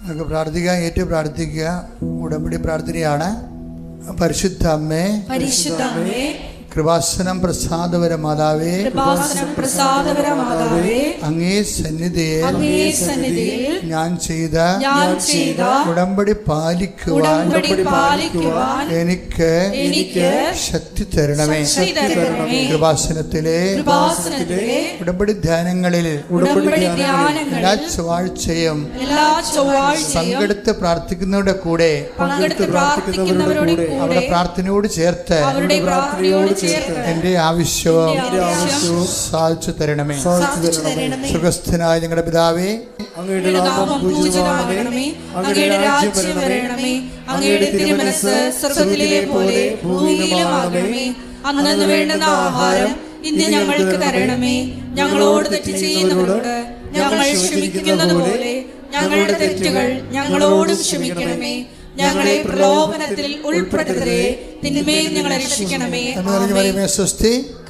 നമുക്ക് പ്രാർത്ഥിക്കാം. ഏറ്റു പ്രാർത്ഥിക്കുക. ഉടമ്പടി പ്രാർത്ഥനയാണ്. പരിശുദ്ധ അമ്മേ, കൃപാസനം പ്രസാദപര മാതാവേ, അങ്ങേ സന്നിധിയിൽ ഞാൻ ചെയ്ത ഉടമ്പടി പാലിക്കുവാൻ എനിക്ക് ശക്തി തരണമേ. കൃപാസനത്തിലെ ഉടമ്പടി ധ്യാനങ്ങളിൽ എല്ലാ ചൊവ്വാഴ്ചയും പങ്കെടുത്ത് പ്രാർത്ഥിക്കുന്നവരുടെ കൂടെ അവരുടെ പ്രാർത്ഥനയോട് ചേർത്ത് എന്റെ ആവശ്യവും സാധിച്ചു തരണമേ. സുഖസ്ഥനായ ഞങ്ങളുടെ പിതാവേ, അങ്ങയുടെ നാമം പൂജിതമാകണമേ. അങ്ങയുടെ രാജ്യം വരണമേ. അങ്ങയുടെ തിരുമനസ്സ് സ്വർഗ്ഗത്തിലെ പോലെ ഭൂമിയിലുമാകണമേ. അന്നന്ന് വേണ്ടുന്ന ആഹാരം ഇന്ന് ഞങ്ങൾക്ക് തരണമേ. ഞങ്ങളോട് തെറ്റ് ചെയ്യുന്നവരോട് ഞങ്ങൾ ക്ഷമിക്കുന്നത് പോലെ ഞങ്ങളുടെ തെറ്റുകൾ ഞങ്ങളോടും ക്ഷമിക്കണമേ. ഞങ്ങളെ പ്രലോഭനത്തിൽ ഉൾപ്പെടുത്തരുതേ, തിന്മയിൽ ഞങ്ങളെ രക്ഷിക്കണമേ.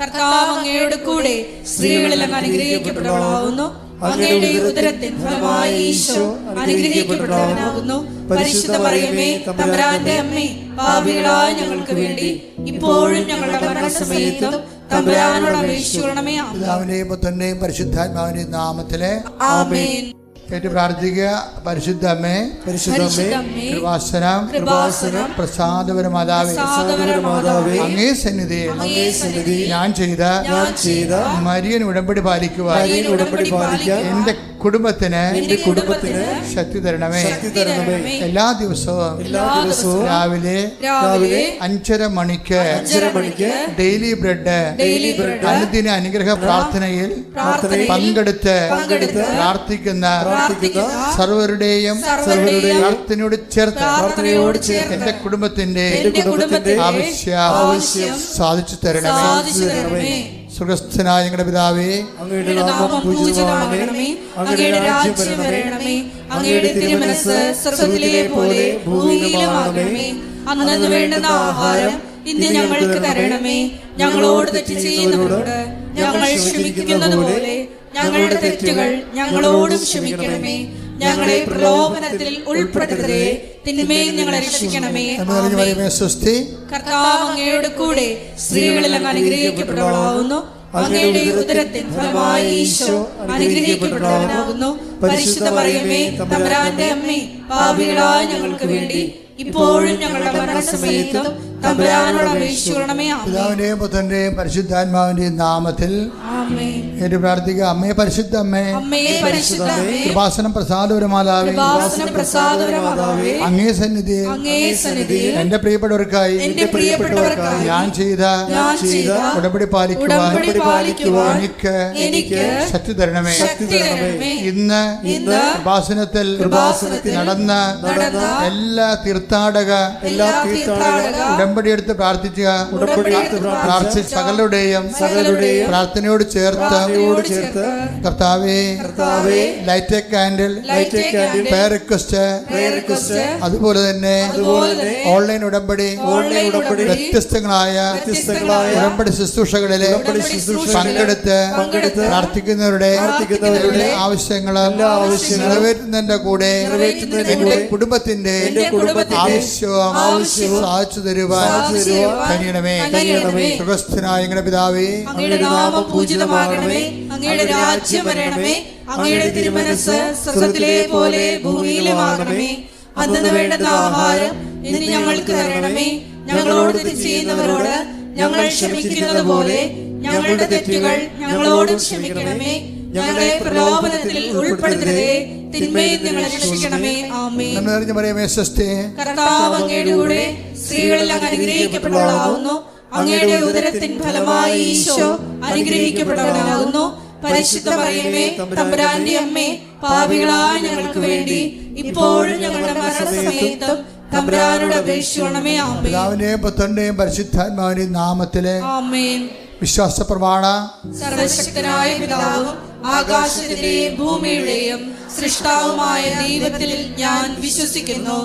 കർത്താവ് അങ്ങയുടെ കൂടെ സ്ത്രീകളിൽ അങ്ങ് അനുഗ്രഹിക്കപ്പെട്ടവളാകുന്നു. അങ്ങയുടെ ഉദരത്തിൻ ഫലമായി ഈശോ അനുഗ്രഹിക്കപ്പെട്ടവനാകുന്നു. പരിശുദ്ധ മറിയമേ, തമ്പുരാന്റെ അമ്മേ, പാപികളായ ഞങ്ങൾക്ക് വേണ്ടി ഇപ്പോഴും ഞങ്ങളുടെ മരണസമയത്തും തമ്പുരാനോട് അപേക്ഷിക്കണമേ. പിതാവിന്റെയും പുത്രന്റെയും പരിശുദ്ധാത്മാവിന്റെയും നാമത്തിലെ ആമേൻ. ഏറ്റു പ്രാർത്ഥിക്കുക. പരിശുദ്ധ അമ്മേ, കൃപാസനം പ്രസാദപര മാതാവേ, അങ്ങേ സന്നിധിയിൽ ഞാൻ ചെയ്ത മരിയൻ ഉടമ്പടി പാലിക്കുവാൻ എന്റെ കുടുംബത്തിന് ശക്തി തരണമേ. എല്ലാ ദിവസവും രാവിലെ 5:30 മണിക്ക് ഡെയിലി ബ്രെഡ് അനുദിന അനുഗ്രഹ പ്രാർത്ഥനയിൽ പങ്കെടുത്ത് പ്രാർത്ഥിക്കുന്ന സർവരുടെയും പ്രാർത്ഥനയോട് ചേർത്ത് എന്റെ കുടുംബത്തിന്റെ ആവശ്യം സാധിച്ചു തരണമേ. സുഖസ്ഥനായ ഞങ്ങളുടെ പിതാവേ, അങ്ങയുടെ നാമം പൂജിതമാകണമേ. അങ്ങയുടെ രാജ്യം വരണമേ. അങ്ങയുടെ തിരുമനസ്സ് സ്വർഗ്ഗത്തിലെ പോലെ ഭൂമിയിലുമാകണമേ. അന്നന്ന് വേണ്ടുന്ന ആഹാരം ഇന്ന് ഞങ്ങൾക്ക് തരണമേ. ഞങ്ങളോട് തെറ്റ് ചെയ്യുന്നവരോട് ഞങ്ങൾ ക്ഷമിക്കുന്നത് പോലെ ഞങ്ങളുടെ തെറ്റുകൾ ഞങ്ങളോടും ക്ഷമിക്കണമേ. ഞങ്ങളെ പ്രലോഭനത്തിൽ ഉൾപ്പെടുത്തരുതേ, തിന്മയിൽ ഞങ്ങളെ രക്ഷിക്കണമേ. കർത്താവ് അങ്ങയുടെ കൂടെ സ്ത്രീകളിൽ അങ്ങ് അനുഗ്രഹിക്കപ്പെട്ടവളാകുന്നു. അങ്ങയുടെ ഉദരത്തിൻ ഫലമായി ഈശോ അനുഗ്രഹിക്കപ്പെട്ടവനാകുന്നു. പരിശുദ്ധ മറിയമേ, തമ്പുരാന്റെ അമ്മേ, പാപികളായ ഞങ്ങൾക്ക് വേണ്ടി ഇപ്പോഴും ഞങ്ങളുടെ മരണസമയത്തും തമ്പുരാനോട് അപേക്ഷിക്കണമേ. പിതാവിന്റെയും പുത്രന്റെയും പരിശുദ്ധാത്മാവിന്റെയും നാമത്തിൽ ഏറ്റു പ്രാർത്ഥിക്കുക. അമ്മേ, പരിശുദ്ധ അമ്മേ, കൃപാസനം പ്രസാദപര മാതാവേ, അങ്ങേ സന്നിധിയിൽ എന്റെ പ്രിയപ്പെട്ടവർക്കായി ഞാൻ ചെയ്ത ഉടമ്പടി പാലിക്കുവാൻ എനിക്ക് ശക്തി തരണമേ. ഇന്ന് കൃപാസനത്തിൽ നടന്ന എല്ലാ തീർത്ഥാടക ഉടമ്പടി എടുത്ത് പ്രാർത്ഥിച്ച സകലരുടെയും പ്രാർത്ഥനയോട് ചേർത്ത് കർത്താവേ, light a candle prayer request, അതുപോലെ തന്നെ ഓൺലൈൻ ഉടമ്പടി വ്യത്യസ്തങ്ങളായ ഉടമ്പടി ശുശ്രൂഷകളിലെ പങ്കെടുത്ത് പ്രാർത്ഥിക്കുന്നവരുടെ ആവശ്യങ്ങൾ നിറവേറ്റുന്നതിന്റെ കൂടെ എന്റെ കുടുംബത്തിന്റെ ആവശ്യവും സാധിച്ചു തരുവാൻ കഴിയണമേ. സുഖസ്ഥനായ ഞങ്ങളുടെ പിതാവേ, അങ്ങയുടെ നാമം പൂജിതമാകണമേ. അങ്ങയുടെ രാജ്യം വരണമേ. അങ്ങയുടെ തിരുമനസ്സ് സ്വർഗ്ഗത്തിലെ പോലെ ഭൂമിയിലുമാകണമേ. അന്നന്ന് വേണ്ടുന്ന ആഹാരം ഇന്ന് ഞങ്ങൾക്ക് തരണമേ. ഞങ്ങളോട് തെറ്റ് ചെയ്യുന്നവരോട് ഞങ്ങൾ ക്ഷമിക്കുന്നത് പോലെ ഞങ്ങളുടെ തെറ്റുകൾ ഞങ്ങളോടും ക്ഷമിക്കണമേ. ഞങ്ങളെ പ്രലോഭനത്തിൽ ഉൾപ്പെടുത്തരുതേ, തിന്മയിൽ ഞങ്ങളെ രക്ഷിക്കണമേ. ആമേൻ. കർത്താവ് അങ്ങയുടെ കൂടെ സ്ത്രീകളിൽ അങ്ങ് അനുഗ്രഹിക്കപ്പെട്ടവളാകുന്നു. അങ്ങയുടെ ഉദരത്തിൻ ഫലമായി ഈശോ അനുഗ്രഹിക്കപ്പെട്ടവനാകുന്നു. പരിശുദ്ധ മറിയമേ, തമ്പുരാന്റെ അമ്മേ, പാപികളായ ഞങ്ങൾക്ക് വേണ്ടി ഇപ്പോഴും ഞങ്ങളുടെ മരണസമയത്തും തമ്പുരാനോട് അപേക്ഷിക്കണമേ. ആമേൻ. പിതാവിന്റെയും പുത്രന്റെയും പരിശുദ്ധാത്മാവിന്റെയും നാമത്തിലെ ആമേൻ. വിശ്വാസ പ്രമാണ. സർവശക്തനായ പിതാവും ആകാശത്തിന്റെയും ഭൂമിയുടെയും സൃഷ്ടാവുമായ ദൈവത്തിൽ ഞാൻ വിശ്വസിക്കുന്നു.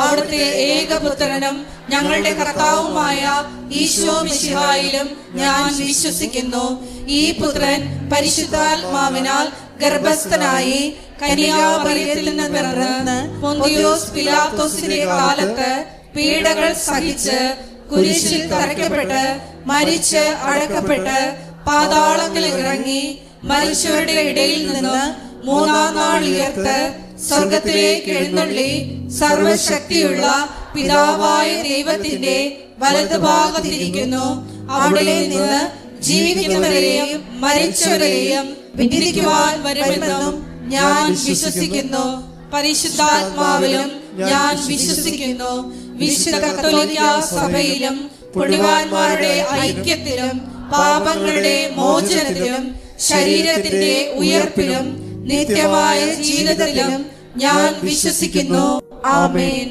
അവിടുത്തെ ഏകപുത്രനും ഞങ്ങളുടെ കർത്താവുമായ ഈശോ മിശിഹായിലും ഞാൻ വിശ്വസിക്കുന്നു. ഈ പുത്രൻ പരിശുദ്ധാത്മാവിനാൽ ഗർഭസ്ഥനായി കന്യാമറിയത്തിൽ നിന്ന് പിറന്ന് പൊന്തിയോസ് പിലാത്തോസിന്റെ കാലത്ത് പീഡകൾ സഹിച്ച് കുരിശിൽ തറയ്ക്കപ്പെട്ട് മരിച്ച് അടക്കപ്പെട്ട് പാതാളങ്ങളിൽ ഇറങ്ങി മരിച്ചവരുടെ ഇടയിൽ നിന്ന് മൂന്നാം നാൾ ഉയർത്ത് സ്വർഗത്തിലേക്ക് എഴുന്നള്ളി സർവശക്തിയുള്ള പിതാവായ ദൈവത്തിന്റെ വലതുഭാഗത്തിരിക്കുന്നു. അവിടെ നിന്ന് ജീവിക്കുന്നവരെയും മരിച്ചവരെയും വിധിക്കുവാൻ വരുമെന്നും ഞാൻ വിശ്വസിക്കുന്നു. പരിശുദ്ധാത്മാവിലും ഞാൻ വിശ്വസിക്കുന്നു. വിശുദ്ധ കത്തോലിക്ക സഭയിലും പുണ്യവാന്മാരുടെ ഐക്യത്തിലും പാപങ്ങളുടെ മോചനത്തിലും ശരീരത്തിന്റെ ഉയർപ്പിലും നിത്യമായ ജീവിതത്തിലും ഞാൻ വിശ്വസിക്കുന്നു. ആമേൻ.